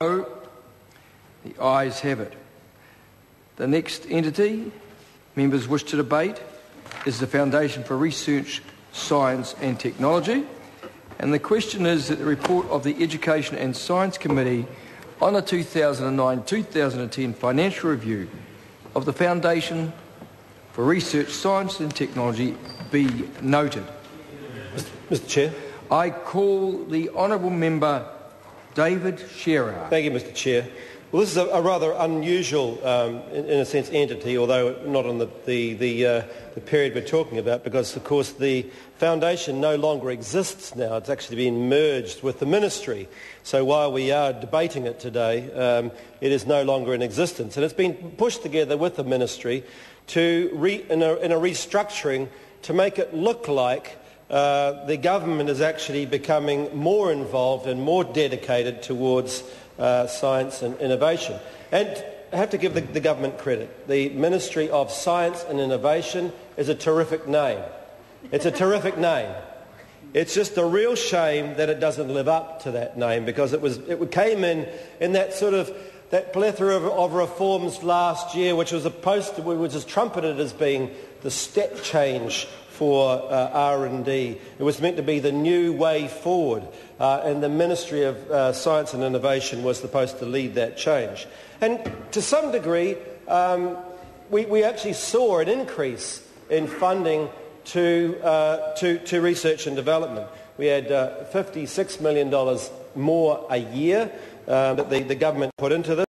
The ayes have it. The next entity members wish to debate is the Foundation for Research, Science and Technology. And the question is that the report of the Education and Science Committee on the 2009-2010 financial review of the Foundation for Research, Science and Technology be noted. Mr. Chair. I call the Honourable Member David Shearer. Thank you, Mr. Chair. Well, this is a rather unusual, in a sense, entity, although not on the period we're talking about, because, of course, the foundation no longer exists now. It's actually been merged with the ministry. So while we are debating it today, it is no longer in existence. And it's been pushed together with the ministry in a restructuring to make it look like the government is actually becoming more involved and more dedicated towards science and innovation. And I have to give the government credit. The Ministry of Science and Innovation is a terrific name. It's a terrific name. It's just a real shame that it doesn't live up to that name, because it came in that sort of that plethora of reforms last year, which was trumpeted as being the step change for R&D. It was meant to be the new way forward, and the Ministry of Science and Innovation was supposed to lead that change. And to some degree, we actually saw an increase in funding to research and development. We had $56 million more a year that the government put into this.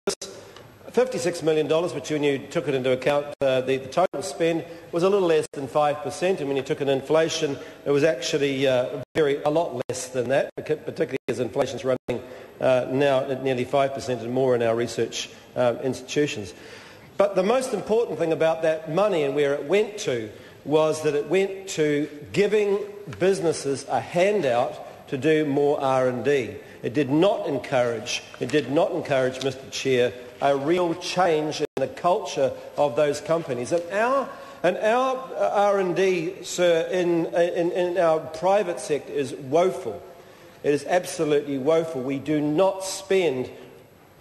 $56 million, which when you took it into account, the total spend was a little less than 5%, and when you took in inflation, it was actually a lot less than that, particularly as inflation's running now at nearly 5% and more in our research institutions. But the most important thing about that money and where it went to was that it went to giving businesses a handout to do more R&D. It did not encourage, Mr. Chair, a real change in the culture of those companies. And our R&D, sir, in our private sector is woeful. It is absolutely woeful. We do not spend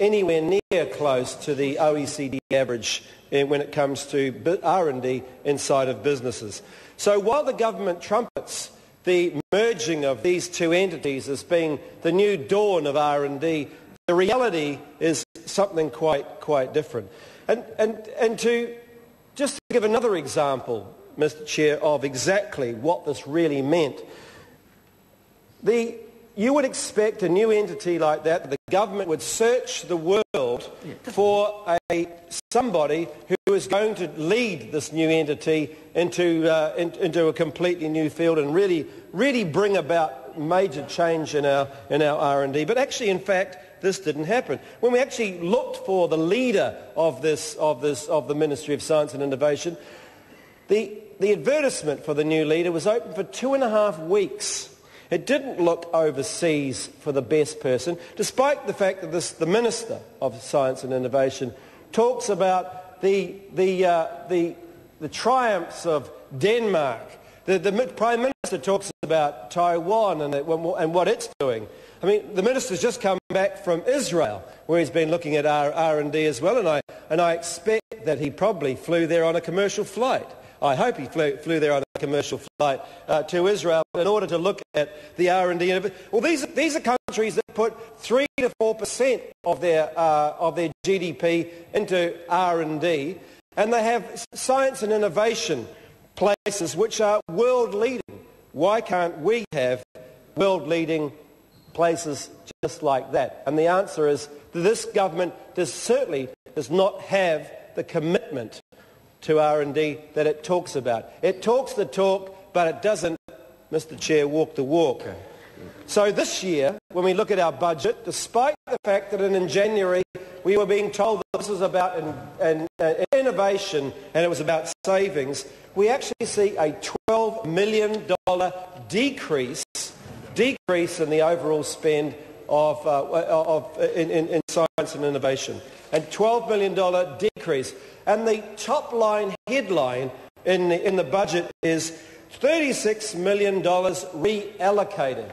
anywhere near close to the OECD average when it comes to R&D inside of businesses. So while the government trumpets the merging of these two entities as being the new dawn of R&D, the reality is something quite different. And to just give another example, Mr. Chair, of exactly what this really meant, you would expect a new entity like that, the government would search the world for somebody who is going to lead this new entity into a completely new field and really bring about major change in our R&D. But actually, in fact, this didn't happen. When we actually looked for the leader of the Ministry of Science and Innovation, the advertisement for the new leader was open for 2.5 weeks. It didn't look overseas for the best person, despite the fact that the Minister of Science and Innovation talks about the triumphs of Denmark. The Prime Minister talks about Taiwan and what it's doing. I mean, the Minister's just come back from Israel, where he's been looking at our R&D as well, and I expect that he probably flew there on a commercial flight. I hope he flew there on a commercial flight to Israel in order to look at the R&D. Well, these are countries that put 3 to 4% of their GDP into R&D, and they have science and innovation places which are world-leading. Why can't we have world-leading places just like that? And the answer is that this government certainly does not have the commitment to R&D that it talks about. It talks the talk, but it doesn't, Mr. Chair, walk the walk. Okay. So this year, when we look at our budget, despite the fact that in January we were being told that this was about innovation and it was about savings, we actually see a $12 million decrease in the overall spend in science and innovation. And $12 million decrease. And the top line headline in the budget is $36 million reallocated.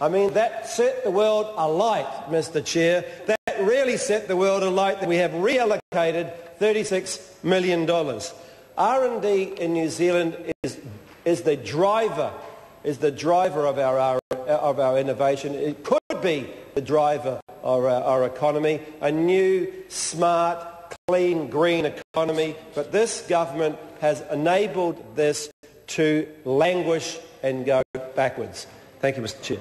I mean, that set the world alight, Mr. Chair. That that really set the world alight that we have reallocated $36 million. R&D in New Zealand is the driver of our innovation. It could be the driver of our economy, a new, smart, clean, green economy. But this government has enabled this to languish and go backwards. Thank you, Mr. Chair.